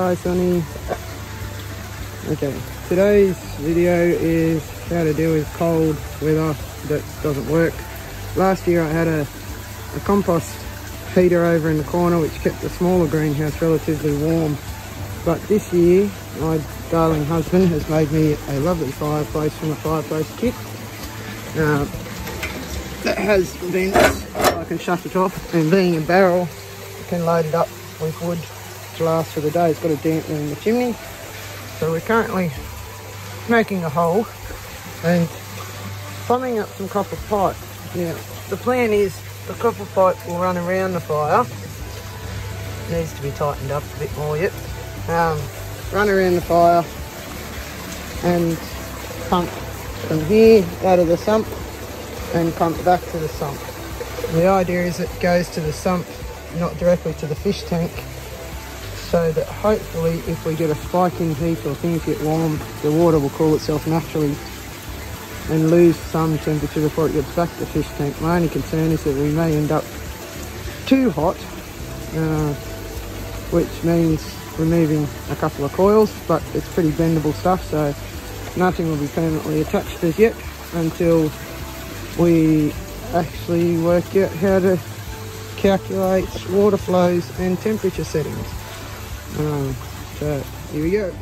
Hi Sonny. Okay, today's video is how to deal with cold weather that doesn't work. Last year I had a compost heater over in the corner which kept the smaller greenhouse relatively warm. But this year my darling husband has made me a lovely fireplace from a fireplace kit. That has vents, so I can shut it off, and being a barrel I can load it up with wood to last for the day. It's got a dampener in the chimney. So we're currently making a hole and plumbing up some copper pipe. Now the plan is the copper pipe will run around the fire. Needs to be tightened up a bit more yet. Run around the fire and pump from here out of the sump and pump back to the sump. The idea is it goes to the sump, not directly to the fish tank, so that hopefully if we get a spike in heat or things get warm, the water will cool itself naturally and lose some temperature before it gets back to the fish tank. My only concern is that we may end up too hot, which means removing a couple of coils, but it's pretty bendable stuff, so nothing will be permanently attached as yet until we actually work out how to calculate water flows and temperature settings. So here we go.